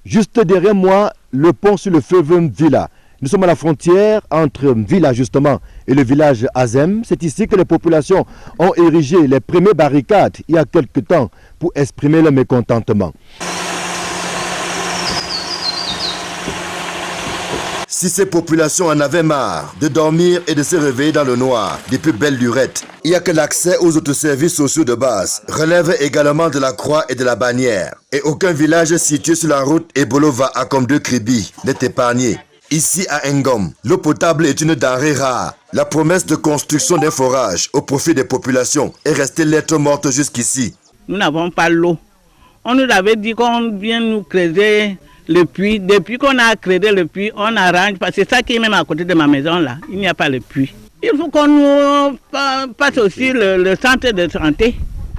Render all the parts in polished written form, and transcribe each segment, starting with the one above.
Juste derrière moi, le pont sur le fleuve Mvila. Nous sommes à la frontière entre Mvila justement et le village Azem. C'est ici que les populations ont érigé les premières barricades il y a quelque temps pour exprimer leur mécontentement. Si ces populations en avaient marre de dormir et de se réveiller dans le noir depuis belle lurette, il n'y a que l'accès aux autres services sociaux de base relève également de la croix et de la bannière. Et aucun village situé sur la route Ebolova à comme de Kribi n'est épargné. Ici à Ngom, l'eau potable est une denrée rare. La promesse de construction d'un forage au profit des populations est restée lettre morte jusqu'ici. Nous n'avons pas l'eau. On nous avait dit qu'on vient nous creuser le puits. Depuis qu'on a créé le puits, on arrange. Parce que c'est ça qui est même à côté de ma maison là. Il n'y a pas le puits. Il faut qu'on nous passe aussi le centre de santé.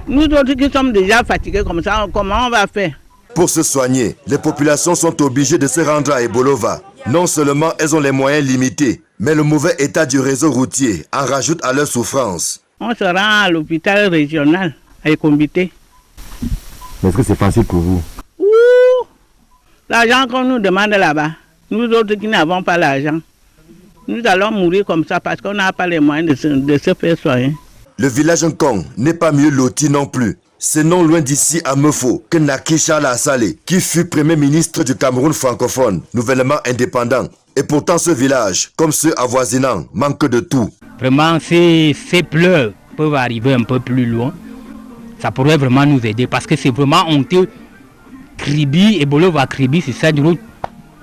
Nous autres qui sommes déjà fatigués comme ça, comment on va faire? Pour se soigner, les populations sont obligées de se rendre à Ebolova. Non seulement elles ont les moyens limités, mais le mauvais état du réseau routier en rajoute à leur souffrance. On se rend à l'hôpital régional à Ecombité. Est-ce que c'est facile pour vous? L'argent qu'on nous demande là-bas, nous autres qui n'avons pas l'argent, nous allons mourir comme ça parce qu'on n'a pas les moyens de se faire soigner. Le village Nkong n'est pas mieux loti non plus. C'est non loin d'ici à Mefo que Naki Charles Assalé, qui fut premier ministre du Cameroun francophone, nouvellement indépendant. Et pourtant ce village, comme ceux avoisinants, manque de tout. Vraiment, ces pleurs peuvent arriver un peu plus loin. Ça pourrait vraiment nous aider parce que c'est vraiment honteux. Kribi, Ebolova Kribi, c'est cette route.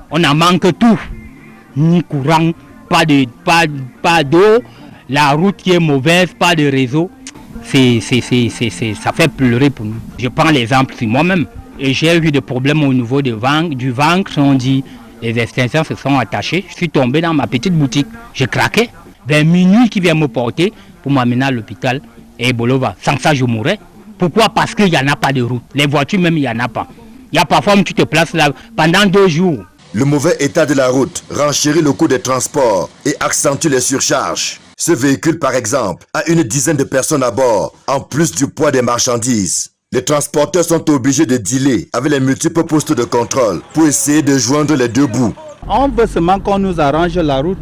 On en manque tout. Ni courant, pas d'eau, la route qui est mauvaise, pas de réseau. Ça fait pleurer pour nous. Je prends l'exemple sur moi-même. Et j'ai eu des problèmes au niveau du ventre. On dit, les extincteurs se sont attachés. Je suis tombé dans ma petite boutique. J'ai craqué. Vers minuit qui vient me porter pour m'amener à l'hôpital. Et Ebolova, sans ça je mourrais. Pourquoi? Parce qu'il n'y en a pas de route. Les voitures même, il n'y en a pas. Il y a parfois où tu te places là pendant 2 jours. Le mauvais état de la route renchérit le coût des transports et accentue les surcharges. Ce véhicule, par exemple, a une dizaine de personnes à bord, en plus du poids des marchandises. Les transporteurs sont obligés de dealer avec les multiples postes de contrôle pour essayer de joindre les deux bouts. On veut seulement qu'on nous arrange la route.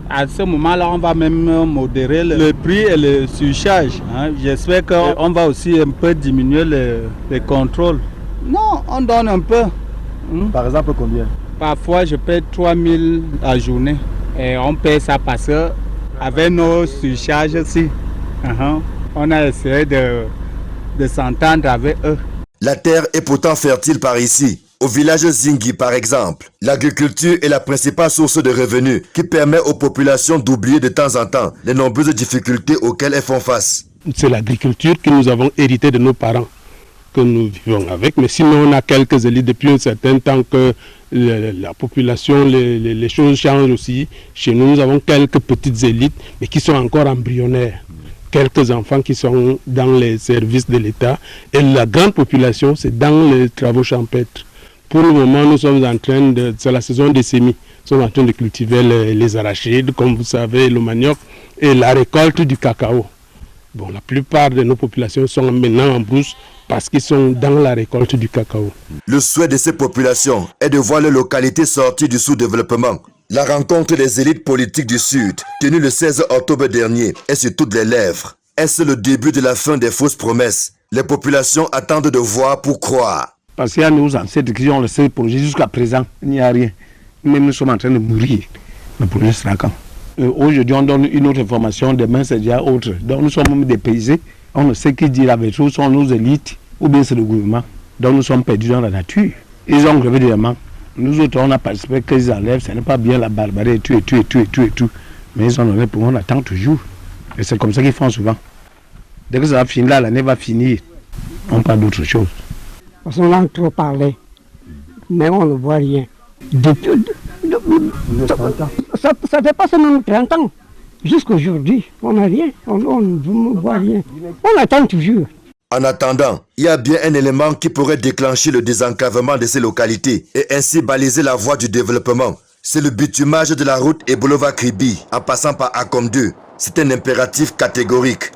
À ce moment-là, on va même modérer le prix et le surcharge. J'espère qu'on va aussi un peu diminuer les contrôles. Non, on donne un peu. Par exemple, combien? Parfois, je paie 3 000 la journée. Et on paie ça parce que avec nos surcharges aussi, on a essayé de s'entendre avec eux. La terre est pourtant fertile par ici. Au village Zingi, par exemple, l'agriculture est la principale source de revenus qui permet aux populations d'oublier de temps en temps les nombreuses difficultés auxquelles elles font face. C'est l'agriculture que nous avons héritée de nos parents, que nous vivons avec. Mais sinon, on a quelques élites depuis un certain temps que la population, les choses changent aussi. Chez nous, nous avons quelques petites élites, mais qui sont encore embryonnaires. Quelques enfants qui sont dans les services de l'État. Et la grande population, c'est dans les travaux champêtres. Pour le moment, nous sommes en train c'est la saison des semis. Nous sommes en train de cultiver les arachides, comme vous savez, le manioc, et la récolte du cacao. Bon, la plupart de nos populations sont maintenant en brousse parce qu'ils sont dans la récolte du cacao. Le souhait de ces populations est de voir les localités sorties du sous-développement. La rencontre des élites politiques du Sud, tenue le 16 octobre dernier, est sur toutes les lèvres. Est-ce le début de la fin des fausses promesses? Les populations attendent de voir pour croire. Parce qu'il y a nos ancêtres qui ont laissé le projet jusqu'à présent, il n'y a rien. Même nous sommes en train de mourir. Le projet sera quand? Aujourd'hui, on donne une autre information, demain c'est déjà autre. Donc nous sommes même dépaysés. On ne sait qui dit la vérité, où sont nos élites, ou bien c'est le gouvernement. Donc nous sommes perdus dans la nature. Ils ont crevé des diamants. Nous autres, on a participé qu'ils enlèvent, ce n'est pas bien la barbarie, et tout. Mais ils en enlèvent pour on attend toujours. Et c'est comme ça qu'ils font souvent. Dès que ça va finir là, l'année va finir. On parle d'autre chose. Parce qu'on a trop parlé, mais on ne voit rien. Ça dépasse même 30 ans. Jusqu'aujourd'hui, on n'a rien, on ne voit rien. On attend toujours. En attendant, il y a bien un élément qui pourrait déclencher le désenclavement de ces localités et ainsi baliser la voie du développement. C'est le bitumage de la route Ebolova Kribi en passant par Akom 2. C'est un impératif catégorique.